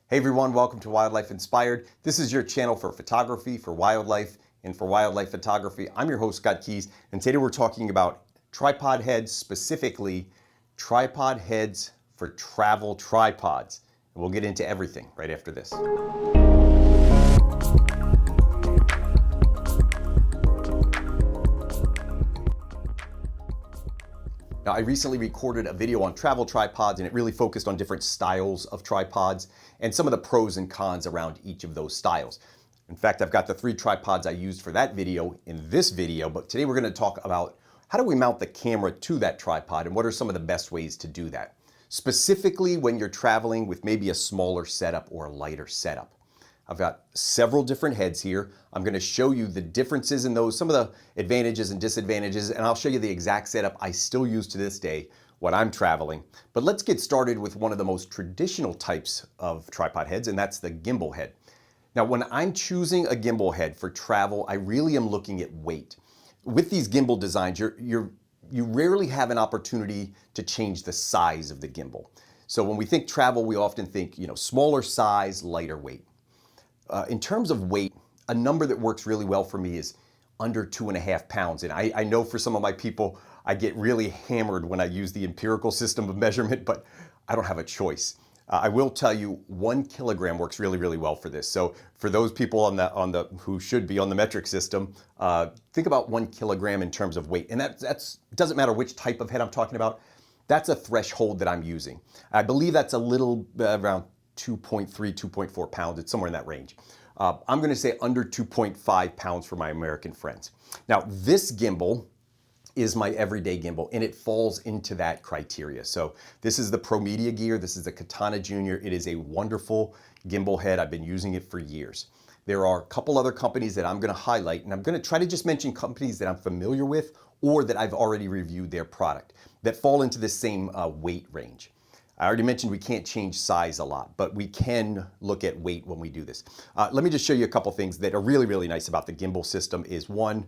Hey everyone, welcome to Wildlife Inspired. This is your channel for photography, for wildlife, and for wildlife photography. I'm your host, Scott Keys, and today we're talking about tripod heads, specifically tripod heads for travel tripods. And we'll get into everything right after this. Now, I recently recorded a video on travel tripods, and it really focused on different styles of tripods and some of the pros and cons around each of those styles. In fact, I've got the 3 tripods I used for that video in this video, but today we're going to talk about how do we mount the camera to that tripod and what are some of the best ways to do that, specifically when you're traveling with maybe a smaller setup or a lighter setup. I've got several different heads here. I'm going to show you the differences in those, some of the advantages and disadvantages, and I'll show you the exact setup I still use to this day when I'm traveling. But let's get started with one of the most traditional types of tripod heads, and that's the gimbal head. Now, when I'm choosing a gimbal head for travel, I really am looking at weight. With these gimbal designs, you rarely have an opportunity to change the size of the gimbal. So when we think travel, we often think, smaller size, lighter weight. In terms of weight, a number that works really well for me is under 2.5 pounds. And I know for some of my people, I get really hammered when I use the empirical system of measurement, but I don't have a choice. I will tell you 1 kilogram works really, really well for this. So for those people who should be on the metric system, think about 1 kilogram in terms of weight. And that's doesn't matter which type of head I'm talking about. That's a threshold that I'm using. I believe that's a little around 2.3, 2.4 pounds. It's somewhere in that range. I'm going to say under 2.5 pounds for my American friends. Now, this gimbal is my everyday gimbal, and it falls into that criteria. So this is the Pro Media Gear. This is the Katana Junior. It is a wonderful gimbal head. I've been using it for years. There are a couple other companies that I'm going to highlight, and I'm going to try to just mention companies that I'm familiar with or that I've already reviewed their product that fall into the same weight range. I already mentioned we can't change size a lot, but we can look at weight when we do this. Let me just show you a couple things that are really, really nice about the gimbal system is one,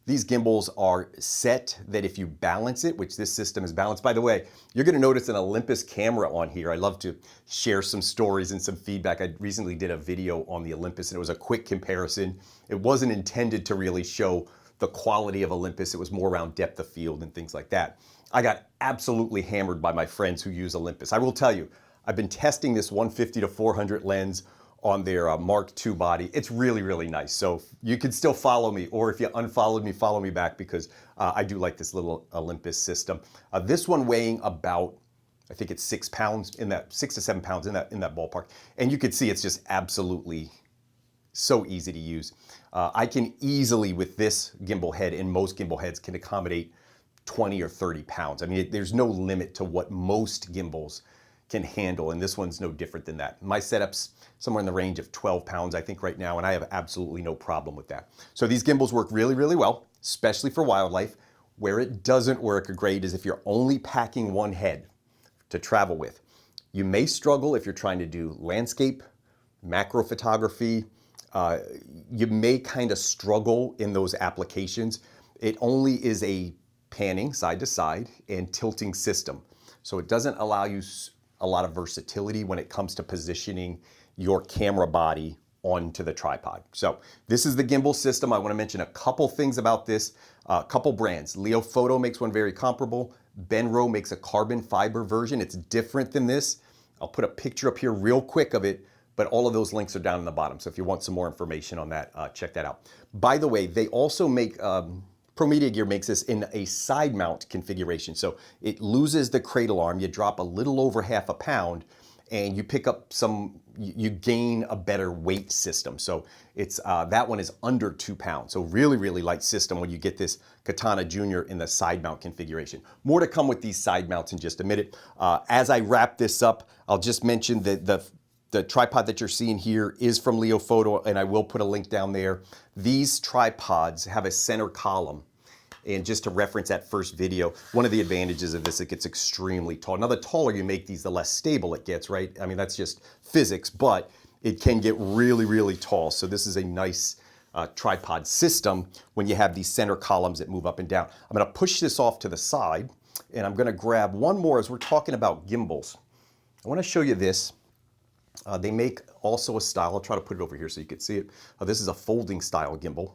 these gimbals are set that if you balance it, which this system is balanced. By the way, you're going to notice an Olympus camera on here. I love to share some stories and some feedback. I recently did a video on the Olympus and it was a quick comparison. It wasn't intended to really show the quality of Olympus. It was more around depth of field and things like that. I got absolutely hammered by my friends who use Olympus. I will tell you, I've been testing this 150 to 400 lens on their Mark II body. It's really, really nice. So you can still follow me, or if you unfollowed me, follow me back because I do like this little Olympus system. This one weighing about, I think it's 6 pounds, 6 to 7 pounds in that ballpark. And you can see it's just absolutely so easy to use. I can easily, with this gimbal head, and most gimbal heads can accommodate 20 or 30 pounds. I mean, there's no limit to what most gimbals can handle, and this one's no different than that. My setup's somewhere in the range of 12 pounds, I think, right now, and I have absolutely no problem with that. So these gimbals work really, really well, especially for wildlife. Where it doesn't work great is if you're only packing one head to travel with. You may struggle if you're trying to do landscape, macro photography. You may kind of struggle in those applications. It only is a panning side to side and tilting system. So it doesn't allow you a lot of versatility when it comes to positioning your camera body onto the tripod. So this is the gimbal system. I want to mention a couple things about this, a couple brands. Leo Photo makes one very comparable. Benro makes a carbon fiber version. It's different than this. I'll put a picture up here real quick of it, but all of those links are down in the bottom. So if you want some more information on that, check that out. By the way, they also make, Pro Media Gear makes this in a side mount configuration. So it loses the cradle arm. You drop a little over 0.5 pound and you pick up you gain a better weight system. So it's that one is under 2 pounds. So really, really light system when you get this Katana Junior in the side mount configuration. More to come with these side mounts in just a minute. As I wrap this up, I'll just mention that the tripod that you're seeing here is from Leo Photo, and I will put a link down there. These tripods have a center column. And just to reference that first video, one of the advantages of this, it gets extremely tall. Now, the taller you make these, the less stable it gets, right? I mean, that's just physics, but it can get really, really tall. So this is a nice tripod system when you have these center columns that move up and down. I'm gonna push this off to the side, and I'm gonna grab one more as we're talking about gimbals. I wanna show you this. They make also a style, I'll try to put it over here so you can see it. This is a folding style gimbal.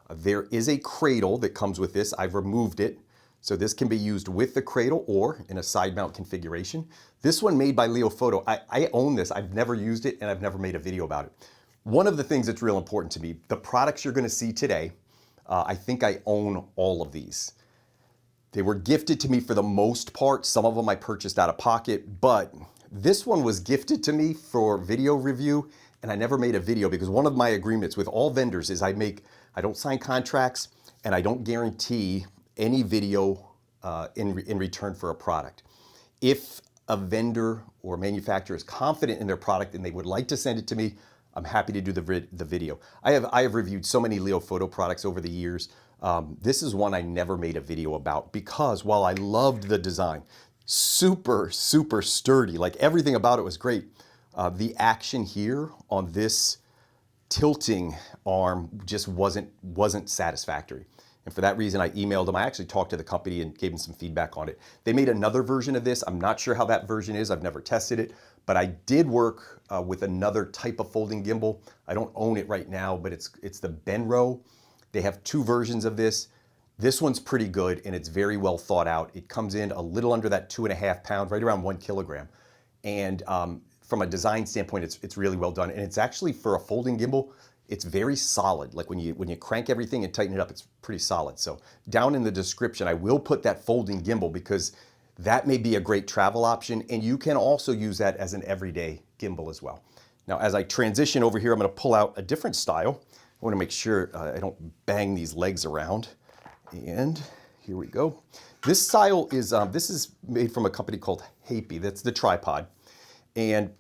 There is a cradle that comes with this. I've removed it. So this can be used with the cradle or in a side mount configuration. This one made by Leofoto. I own this. I've never used it and I've never made a video about it. One of the things that's real important to me, the products you're gonna see today, I think I own all of these. They were gifted to me for the most part. Some of them I purchased out of pocket, but this one was gifted to me for video review, and I never made a video because one of my agreements with all vendors is I don't sign contracts and I don't guarantee any video in return for a product. If a vendor or manufacturer is confident in their product and they would like to send it to me, I'm happy to do the video. I have reviewed so many Leofoto products over the years. This is one I never made a video about because while I loved the design, super, super sturdy, like everything about it was great. The action here on this tilting arm just wasn't satisfactory. And for that reason, I emailed them. I actually talked to the company and gave them some feedback on it. They made another version of this. I'm not sure how that version is. I've never tested it, but I did work with another type of folding gimbal. I don't own it right now, but it's the Benro. They have two versions of this. This one's pretty good and it's very well thought out. It comes in a little under that 2.5 pounds, right around 1 kilogram. And from a design standpoint, it's really well done. And it's actually, for a folding gimbal, it's very solid. Like when you crank everything and tighten it up, it's pretty solid. So down in the description, I will put that folding gimbal because that may be a great travel option. And you can also use that as an everyday gimbal as well. Now, as I transition over here, I'm gonna pull out a different style. I wanna make sure I don't bang these legs around. And here we go. This style is, this is made from a company called Happy. That's the tripod. And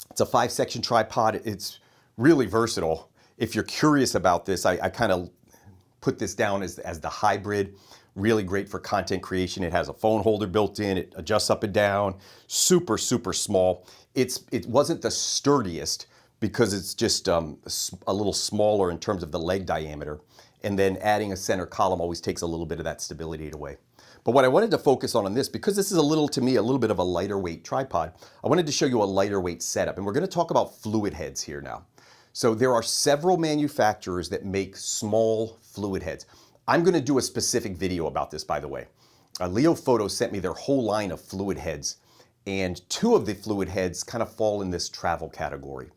it's a 5-section tripod. It's really versatile. If you're curious about this, I kind of put this down as the hybrid. Really great for content creation. It has a phone holder built in. It adjusts up and down. Super, super small. It wasn't the sturdiest because it's just a little smaller in terms of the leg diameter. And then adding a center column always takes a little bit of that stability away. But what I wanted to focus on this, because this is to me, a little bit of a lighter weight tripod, I wanted to show you a lighter weight setup. And we're gonna talk about fluid heads here now. So there are several manufacturers that make small fluid heads. I'm gonna do a specific video about this, by the way. Leofoto sent me their whole line of fluid heads, and 2 of the fluid heads kind of fall in this travel category.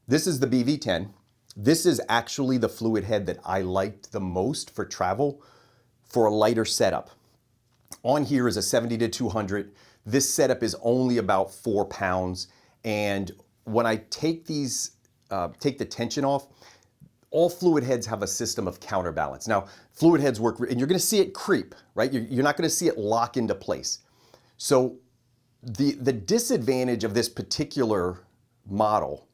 This is the BV10. This is actually the fluid head that I liked the most for travel for a lighter setup. On here is a 70 to 200. This setup is only about 4 pounds. And when I take the tension off, all fluid heads have a system of counterbalance. Now, fluid heads work, and you're gonna see it creep, right? You're not gonna see it lock into place. So the disadvantage of this particular model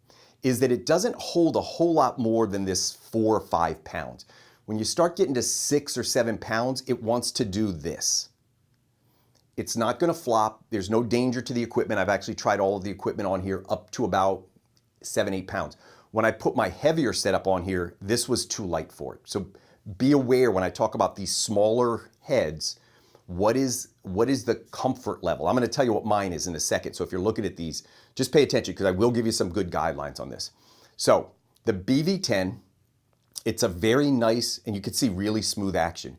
is that it doesn't hold a whole lot more than this 4 or 5 pounds. When you start getting to 6 or 7 pounds, it wants to do this. It's not gonna flop. There's no danger to the equipment. I've actually tried all of the equipment on here up to about 7, 8 pounds. When I put my heavier setup on here, this was too light for it. So be aware when I talk about these smaller heads, what is the comfort level? I'm gonna tell you what mine is in a second. So if you're looking at these, just pay attention because I will give you some good guidelines on this. So the BV10, it's a very nice, and you can see really smooth action.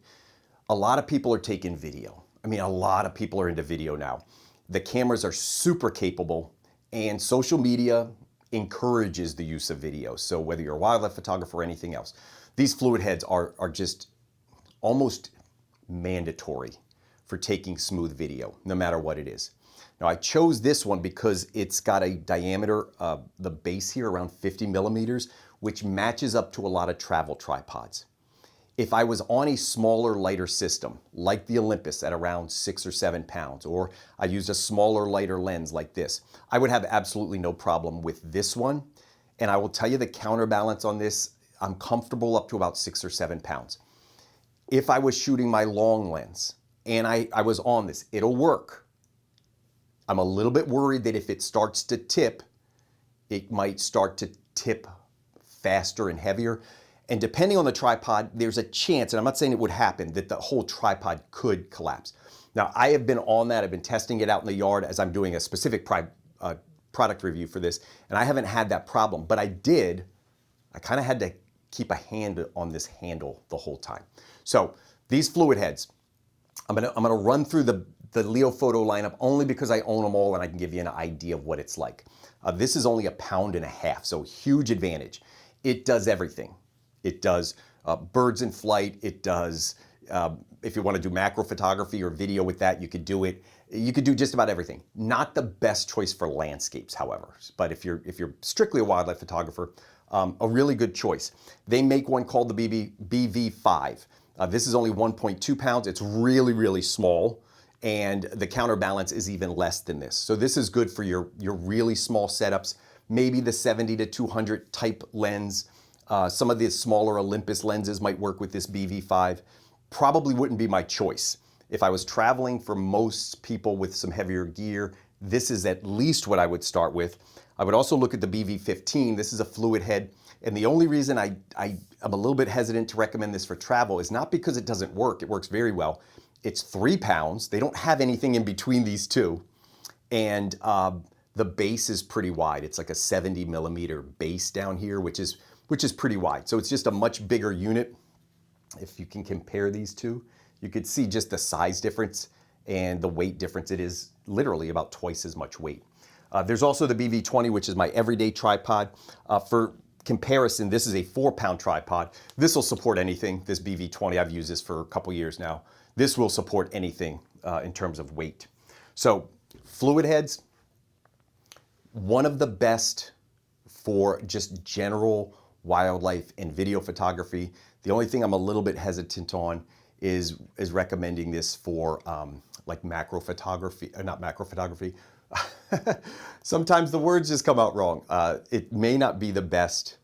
A lot of people are taking video. I mean, a lot of people are into video now. The cameras are super capable, and social media encourages the use of video. So whether you're a wildlife photographer or anything else, these fluid heads are just almost mandatory for taking smooth video, no matter what it is. Now I chose this one because it's got a diameter, the base here around 50 millimeters, which matches up to a lot of travel tripods. If I was on a smaller, lighter system, like the Olympus at around 6 or 7 pounds, or I used a smaller, lighter lens like this, I would have absolutely no problem with this one. And I will tell you the counterbalance on this, I'm comfortable up to about 6 or 7 pounds. If I was shooting my long lens and I was on this, it'll work. I'm a little bit worried that if it starts to tip, it might start to tip faster and heavier. And depending on the tripod, there's a chance, and I'm not saying it would happen, that the whole tripod could collapse. Now, I have been on that. I've been testing it out in the yard as I'm doing a specific product review for this, and I haven't had that problem, but I kind of had to keep a hand on this handle the whole time. So these fluid heads, I'm gonna run through the Leofoto lineup only because I own them all and I can give you an idea of what it's like. This is only £1.50 pounds, so huge advantage. It does everything. It does birds in flight. It does, if you want to do macro photography or video with that, you could do it. You could do just about everything. Not the best choice for landscapes, however. But if you're strictly a wildlife photographer, a really good choice. They make one called the BV5. This is only 1.2 pounds. It's really, really small. And the counterbalance is even less than this. So this is good for your really small setups, maybe the 70 to 200 type lens. Some of the smaller Olympus lenses might work with this BV5. Probably wouldn't be my choice. If I was traveling for most people with some heavier gear, this is at least what I would start with. I would also look at the BV15. This is a fluid head. And the only reason I'm a little bit hesitant to recommend this for travel is not because it doesn't work. It works very well. It's 3 pounds. They don't have anything in between these two. And the base is pretty wide. It's like a 70 millimeter base down here, which is pretty wide. So it's just a much bigger unit. If you can compare these two, you could see just the size difference and the weight difference. It is literally about twice as much weight. There's also the BV20, which is my everyday tripod. For comparison, this is a 4-pound tripod. This will support anything. This BV20, I've used this for a couple years now. This will support anything in terms of weight. So fluid heads, one of the best for just general wildlife and video photography. The only thing I'm a little bit hesitant on is recommending this for like macro photography, not macro photography. Sometimes the words just come out wrong. It may not be the best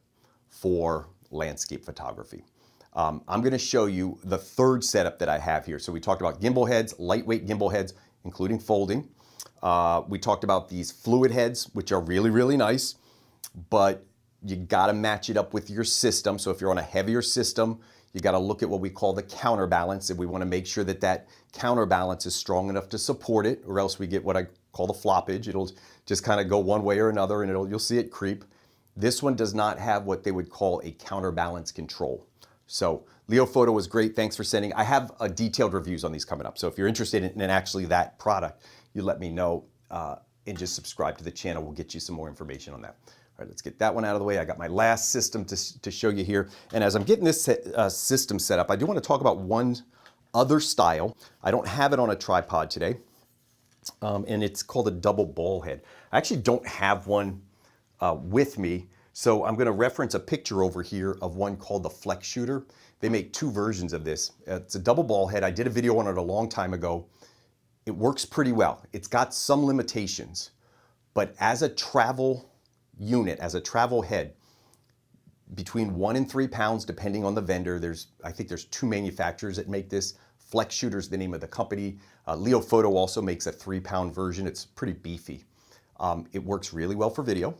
for landscape photography. I'm going to show you the third setup that I have here. So we talked about gimbal heads, lightweight gimbal heads, including folding. We talked about these fluid heads, which are really, really nice, but you got to match it up with your system. So if you're on a heavier system, you got to look at what we call the counterbalance, and we want to make sure that that counterbalance is strong enough to support it, or else we get what I call the floppage. It'll just kind of go one way or another, and you'll see it creep. This one does not have what they would call a counterbalance control. So Leofoto was great. Thanks for sending. I have detailed reviews on these coming up. So if you're interested in actually that product, you let me know and just subscribe to the channel. We'll get you some more information on that. All right, let's get that one out of the way. I got my last system to show you here. And as I'm getting this system set up, I do want to talk about one other style. I don't have it on a tripod today, and it's called a double ball head. I actually don't have one with me, so I'm going to reference a picture over here of one called the Flex Shooter. They make 2 versions of this. It's a double ball head. I did a video on it a long time ago. It works pretty well. It's got some limitations, but as a travel unit, as a travel head, between 1 and 3 pounds, depending on the vendor. I think there's 2 manufacturers that make this. Flex Shooter is the name of the company. Leofoto also makes a 3-pound version. It's pretty beefy. It works really well for video.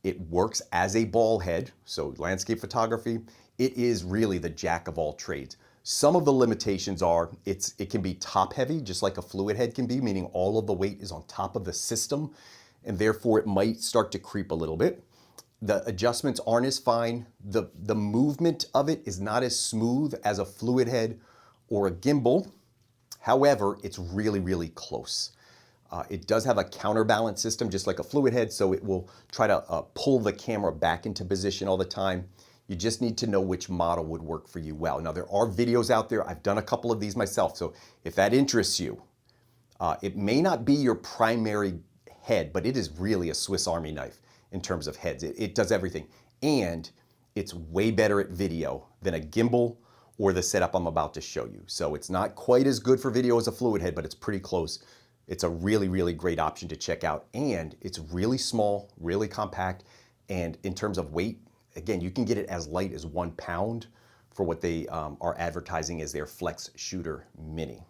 It works as a ball head, so landscape photography. It is really the jack of all trades. Some of the limitations are it can be top heavy, just like a fluid head can be, meaning all of the weight is on top of the system, and therefore it might start to creep a little bit. The adjustments aren't as fine. The movement of it is not as smooth as a fluid head or a gimbal. However, it's really, really close. It does have a counterbalance system, just like a fluid head, so it will try to pull the camera back into position all the time. You just need to know which model would work for you well. Now, there are videos out there. I've done a couple of these myself, so if that interests you, it may not be your primary head, but it is really a Swiss Army knife in terms of heads. It does everything, and it's way better at video than a gimbal or the setup I'm about to show you. So it's not quite as good for video as a fluid head, but it's pretty close. It's a really, really great option to check out, and it's really small, really compact, and in terms of weight, again, you can get it as light as 1 pound for what they are advertising as their Flex Shooter Mini.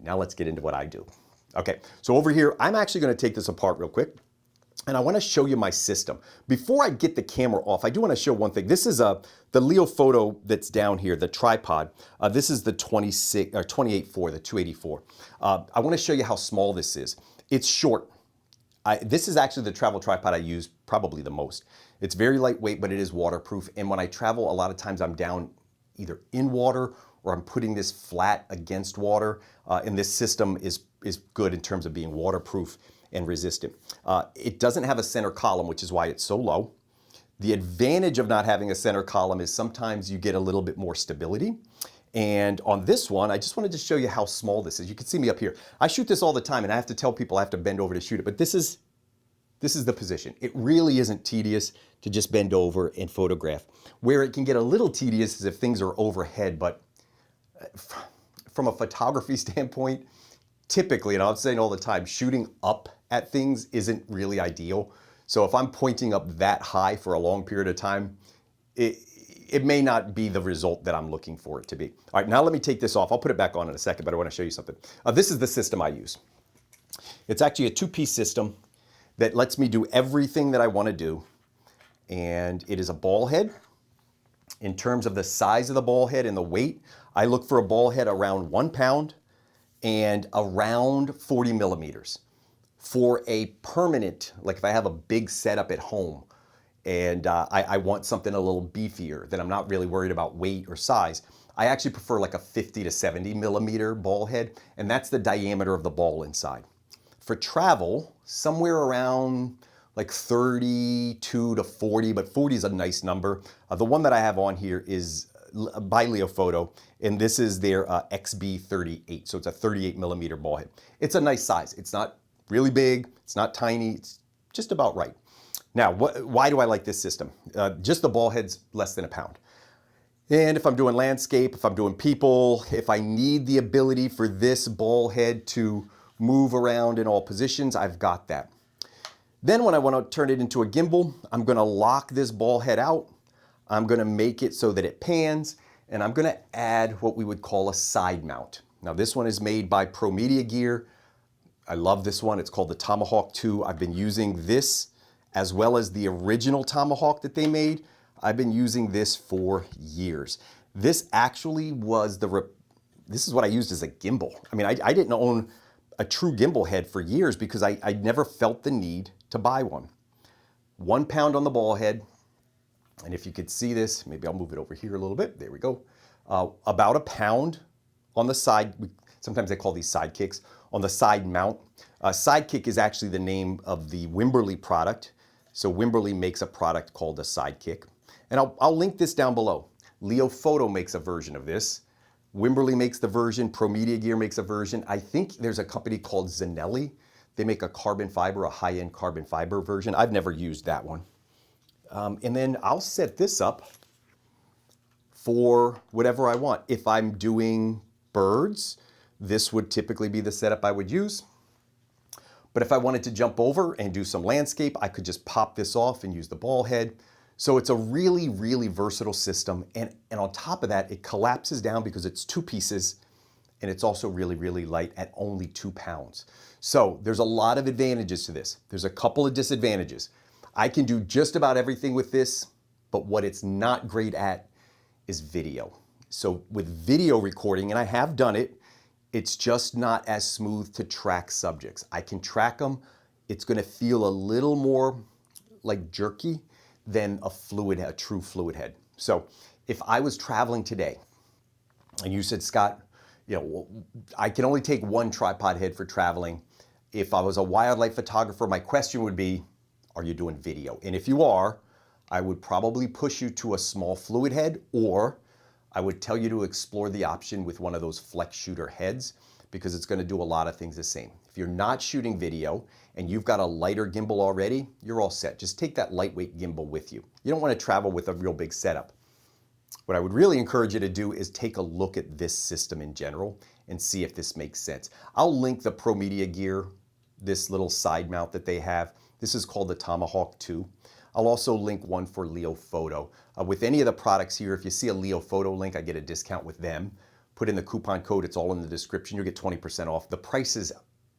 Now let's get into what I do. Okay, so over here, I'm actually going to take this apart real quick, and I want to show you my system. Before I get the camera off, I do want to show one thing. This is the Leofoto that's down here, the tripod. This is the 28.4, the 284. I want to show you how small this is. It's short. This is actually the travel tripod I use probably the most. It's very lightweight, but it is waterproof. And when I travel, a lot of times I'm down either in water or I'm putting this flat against water. And this system is good in terms of being waterproof and resistant. It doesn't have a center column, which is why it's so low. The advantage of not having a center column is sometimes you get a little bit more stability. And on this one, I just wanted to show you how small this is. You can see me up here. I shoot this all the time and I have to tell people I have to bend over to shoot it, but this is the position. It really isn't tedious to just bend over and photograph. Where it can get a little tedious is if things are overhead, but from a photography standpoint, typically, and I'm saying all the time, shooting up at things isn't really ideal. So if I'm pointing up that high for a long period of time, it may not be the result that I'm looking for it to be. All right, now let me take this off. I'll put it back on in a second, but I want to show you something. This is the system I use. It's actually a two-piece system that lets me do everything that I want to do. And it is a ball head. In terms of the size of the ball head and the weight, I look for a ball head around 1 pound and around 40 millimeters. For a permanent, like if I have a big setup at home and I want something a little beefier, that I'm not really worried about weight or size, I actually prefer like a 50 to 70 millimeter ball head, and that's the diameter of the ball inside. For travel, somewhere around like 32 to 40, but 40 is a nice number. The one that I have on here is by Leofoto, and this is their XB38, so it's a 38 millimeter ball head. It's a nice size. It's not really big, it's not tiny, it's just about right. Now, why do I like this system? Just the ball head's less than 1 pound. And if I'm doing landscape, if I'm doing people, if I need the ability for this ball head to move around in all positions, I've got that. Then when I want to turn it into a gimbal, I'm going to lock this ball head out. I'm going to make it so that it pans, and I'm going to add what we would call a side mount. Now this one is made by Pro Media Gear. I love this one. It's called the Tomahawk 2. I've been using this as well as the original Tomahawk that they made. I've been using this for years. This actually was this is what I used as a gimbal. I mean, I didn't own a true gimbal head for years because I never felt the need to buy one. 1 pound on the ball head. And if you could see this, maybe I'll move it over here a little bit. There we go. About 1 pound on the side. Sometimes they call these sidekicks. On the side mount. Sidekick is actually the name of the Wimberly product. So Wimberly makes a product called a Sidekick. And I'll link this down below. Leofoto makes a version of this. Wimberly makes the version. Pro Media Gear makes a version. I think there's a company called Zanelli. They make a carbon fiber, a high-end carbon fiber version. I've never used that one. And then I'll set this up for whatever I want. If I'm doing birds, this would typically be the setup I would use. But if I wanted to jump over and do some landscape, I could just pop this off and use the ball head. So it's a really, really versatile system. And on top of that, it collapses down because it's 2 pieces, and it's also really, really light at only 2 pounds. So there's a lot of advantages to this. There's a couple of disadvantages. I can do just about everything with this, but what it's not great at is video. So with video recording, and I have done it, it's just not as smooth to track subjects. I can track them. It's going to feel a little more like jerky than a true fluid head. So if I was traveling today and you said, Scott, I can only take 1 tripod head for traveling. If I was a wildlife photographer, my question would be, are you doing video? And if you are, I would probably push you to a small fluid head, or I would tell you to explore the option with one of those flex shooter heads, because it's going to do a lot of things the same. If you're not shooting video and you've got a lighter gimbal already, you're all set. Just take that lightweight gimbal with you. You don't want to travel with a real big setup. What I would really encourage you to do is take a look at this system in general and see if this makes sense. I'll link the Pro Media Gear, this little side mount that they have. This is called the Tomahawk 2. I'll also link one for Leofoto. With any of the products here, if you see a Leofoto link, I get a discount with them. Put in the coupon code, it's all in the description, you'll get 20% off. The prices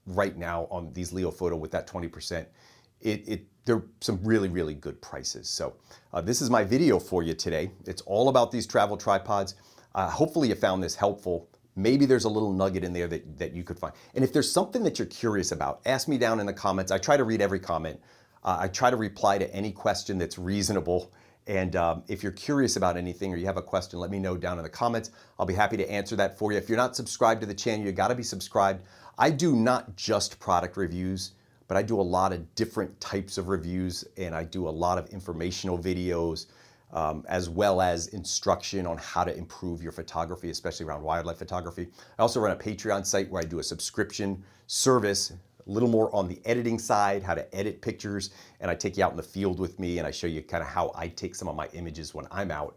right now on these Leofoto with that 20%, they're some really, really good prices. So this is my video for you today. It's all about these travel tripods. Hopefully you found this helpful. maybe there's a little nugget in there that you could find. And if there's something that you're curious about, ask me down in the comments. I try to read every comment. I try to reply to any question that's reasonable. And if you're curious about anything or you have a question, let me know down in the comments. I'll be happy to answer that for you. If you're not subscribed to the channel, you gotta be subscribed. I do not just product reviews, but I do a lot of different types of reviews, and I do a lot of informational videos, as well as instruction on how to improve your photography, especially around wildlife photography. I also run a Patreon site where I do a subscription service, a little more on the editing side, how to edit pictures, and I take you out in the field with me and I show you kind of how I take some of my images when I'm out.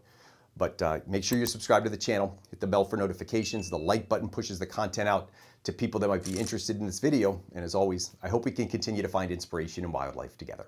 But make sure you're subscribed to the channel, hit the bell for notifications. The like button pushes the content out to people that might be interested in this video. And as always, I hope we can continue to find inspiration in wildlife together.